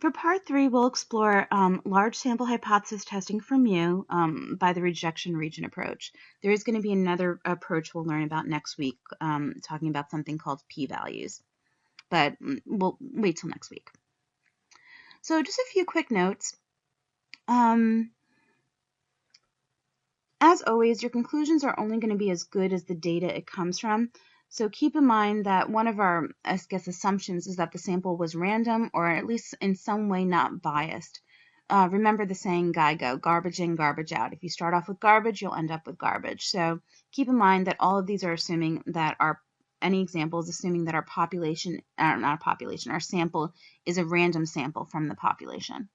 For part 3, we'll explore large sample hypothesis testing for mu by the rejection region approach. There is going to be another approach we'll learn about next week, talking about something called p-values, but we'll wait till next week. So just a few quick notes. As always, your conclusions are only going to be as good as the data it comes from. So keep in mind that one of our, assumptions is that the sample was random or at least in some way not biased. Remember the saying GIGO, garbage in, garbage out. If you start off with garbage, you'll end up with garbage. So keep in mind that all of these are assuming that any examples assuming that our sample is a random sample from the population.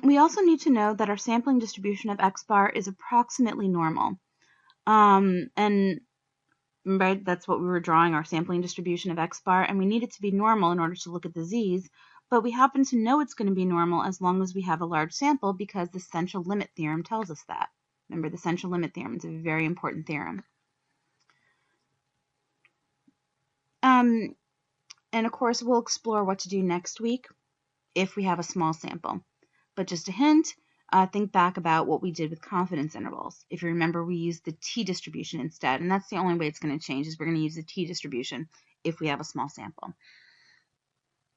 We also need to know that our sampling distribution of X bar is approximately normal. And right, that's what we were drawing, our sampling distribution of X bar, and we need it to be normal in order to look at the Z's, but we happen to know it's going to be normal as long as we have a large sample because the central limit theorem tells us that. Remember, the central limit theorem is a very important theorem. And of course, we'll explore what to do next week if we have a small sample. But just a hint, think back about what we did with confidence intervals. If you remember, we used the t-distribution instead, and that's the only way it's going to change is we're going to use the t-distribution if we have a small sample.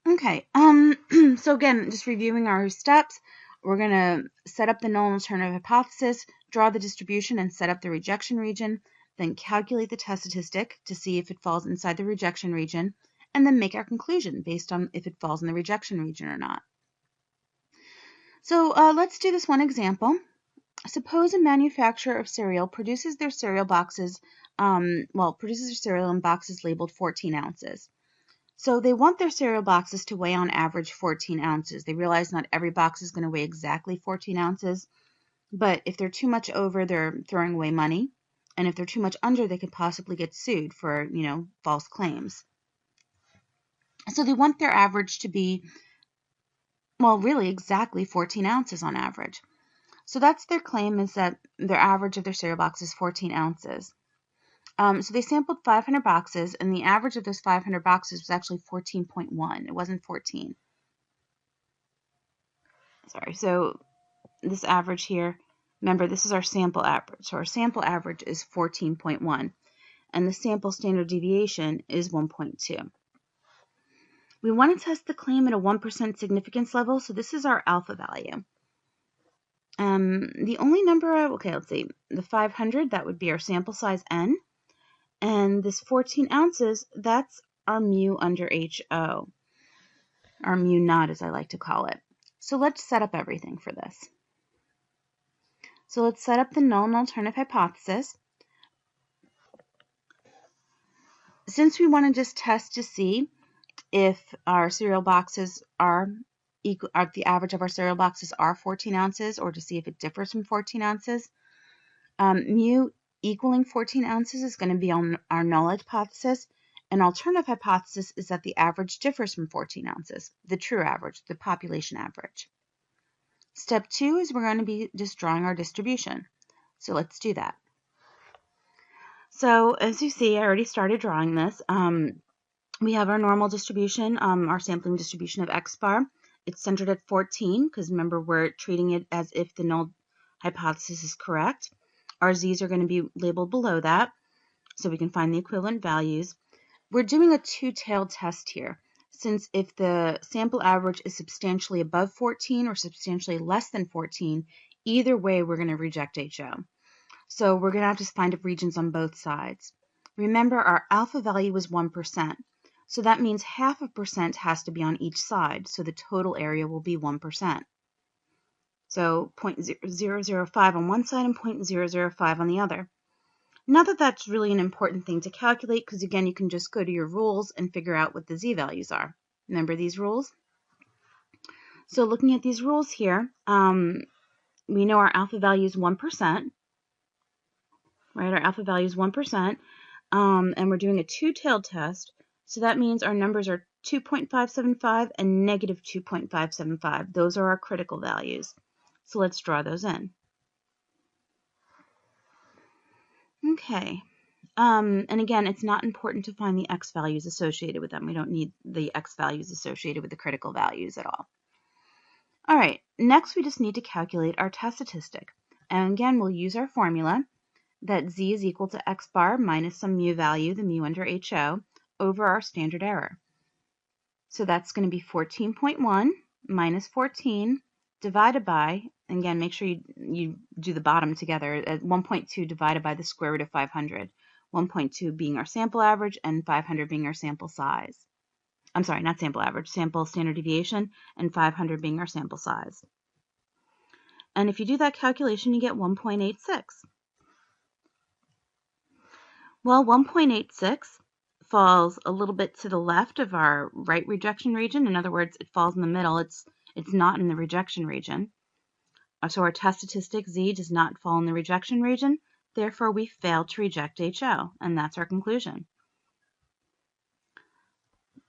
Okay, so again, just reviewing our steps, we're going to set up the null and alternative hypothesis, draw the distribution, and set up the rejection region, then calculate the test statistic to see if it falls inside the rejection region, and then make our conclusion based on if it falls in the rejection region or not. So let's do this one example. Suppose a manufacturer of cereal produces their cereal boxes, produces their cereal in boxes labeled 14 ounces. So they want their cereal boxes to weigh on average 14 ounces. They realize not every box is going to weigh exactly 14 ounces, but if they're too much over, they're throwing away money. And if they're too much under, they could possibly get sued for, false claims. So they want their average to be, really exactly 14 ounces on average. So that's their claim, is that their average of their cereal box is 14 ounces. So they sampled 500 boxes, and the average of those 500 boxes was actually 14.1. It wasn't 14. Sorry, so this average here, remember this is our sample average. So our sample average is 14.1, and the sample standard deviation is 1.2. We want to test the claim at a 1% significance level, so this is our alpha value. The only number, let's see, the 500, that would be our sample size n, and this 14 ounces, that's our mu under HO, our mu naught as I like to call it. So let's set up everything for this. So let's set up the null and alternative hypothesis. Since we want to just test to see if our cereal boxes are equal, the average of our cereal boxes are 14 ounces, or to see if it differs from 14 ounces, mu equaling 14 ounces is going to be on our null hypothesis. An alternative hypothesis is that the average differs from 14 ounces, the true average, the population average. Step 2 is we're going to be just drawing our distribution. So let's do that. So as you see, I already started drawing this. We have our normal distribution, our sampling distribution of X bar. It's centered at 14 because remember we're treating it as if the null hypothesis is correct. Our Z's are going to be labeled below that so we can find the equivalent values. We're doing a two-tailed test here, since if the sample average is substantially above 14 or substantially less than 14, either way we're going to reject HO. So we're going to have to find regions on both sides. Remember, our alpha value is 1%. So that means 0.5% has to be on each side, so the total area will be 1%. So 0.005 on one side and 0.005 on the other. Not that that's really an important thing to calculate, because again, you can just go to your rules and figure out what the Z values are. Remember these rules? So looking at these rules here, we know our alpha value is 1%. Right, our alpha value is 1%, and we're doing a two-tailed test. So that means our numbers are 2.575 and negative 2.575. Those are our critical values. So let's draw those in. Okay. And again, it's not important to find the x values associated with them. We don't need the x values associated with the critical values at all. All right, next we just need to calculate our test statistic. And again, we'll use our formula that z is equal to x bar minus some mu value, the mu under HO, over our standard error. So that's going to be 14.1 minus 14 divided by, again, make sure you do the bottom together, 1.2 divided by the square root of 500. 1.2 being our sample average and 500 being our sample size. I'm sorry, not sample average, sample standard deviation, and 500 being our sample size. And if you do that calculation, you get 1.86. Well, 1.86 falls a little bit to the left of our right rejection region. In other words, it falls in the middle. It's not in the rejection region. So our test statistic Z does not fall in the rejection region. Therefore, we failed to reject HO, and that's our conclusion.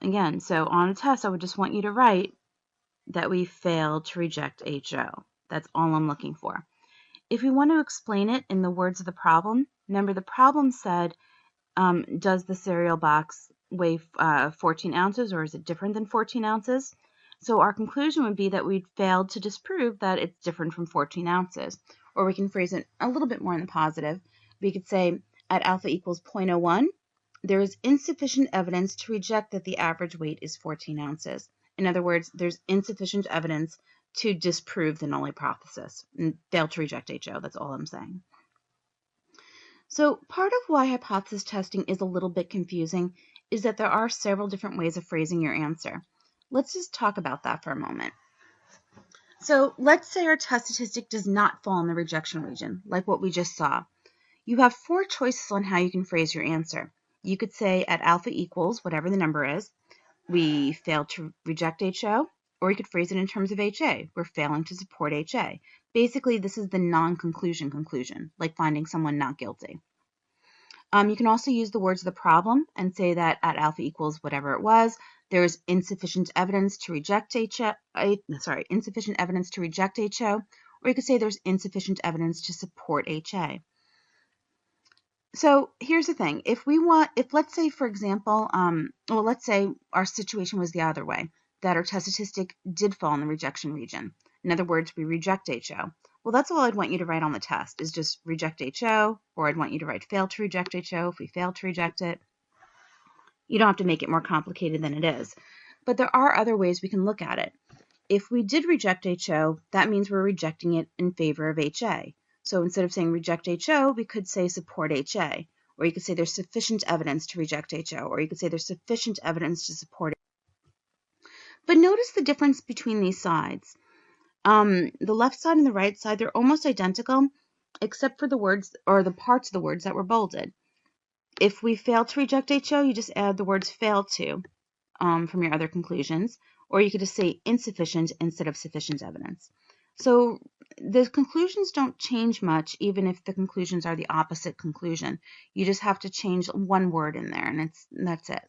Again, so on a test, I would just want you to write that we failed to reject HO. That's all I'm looking for. If we want to explain it in the words of the problem, remember the problem said, does the cereal box weigh 14 ounces, or is it different than 14 ounces? So our conclusion would be that we failed to disprove that it's different from 14 ounces. Or we can phrase it a little bit more in the positive. We could say at alpha equals 0.01, there is insufficient evidence to reject that the average weight is 14 ounces. In other words, there's insufficient evidence to disprove the null hypothesis and fail to reject HO. That's all I'm saying. So part of why hypothesis testing is a little bit confusing is that there are several different ways of phrasing your answer. Let's just talk about that for a moment. So let's say our test statistic does not fall in the rejection region, like what we just saw. You have 4 choices on how you can phrase your answer. You could say at alpha equals whatever the number is, we failed to reject HO, or you could phrase it in terms of HA. We're failing to support HA. Basically, this is the non-conclusion conclusion, like finding someone not guilty. You can also use the words of the problem and say that at alpha equals whatever it was, there is insufficient evidence to reject insufficient evidence to reject HO, or you could say there's insufficient evidence to support HA. So here's the thing. If let's say, for example, let's say our situation was the other way, that our test statistic did fall in the rejection region. In other words, we reject HO. Well, that's all I'd want you to write on the test is just reject HO, or I'd want you to write fail to reject HO if we fail to reject it. You don't have to make it more complicated than it is. But there are other ways we can look at it. If we did reject HO, that means we're rejecting it in favor of HA. So instead of saying reject HO, we could say support HA. Or you could say there's sufficient evidence to reject HO. Or you could say there's sufficient evidence to support it. But notice the difference between these sides. The left side and the right side, they're almost identical, except for the words or the parts of the words that were bolded. If we fail to reject HO, you just add the words fail to from your other conclusions, or you could just say insufficient instead of sufficient evidence. So the conclusions don't change much, even if the conclusions are the opposite conclusion. You just have to change one word in there, and that's it.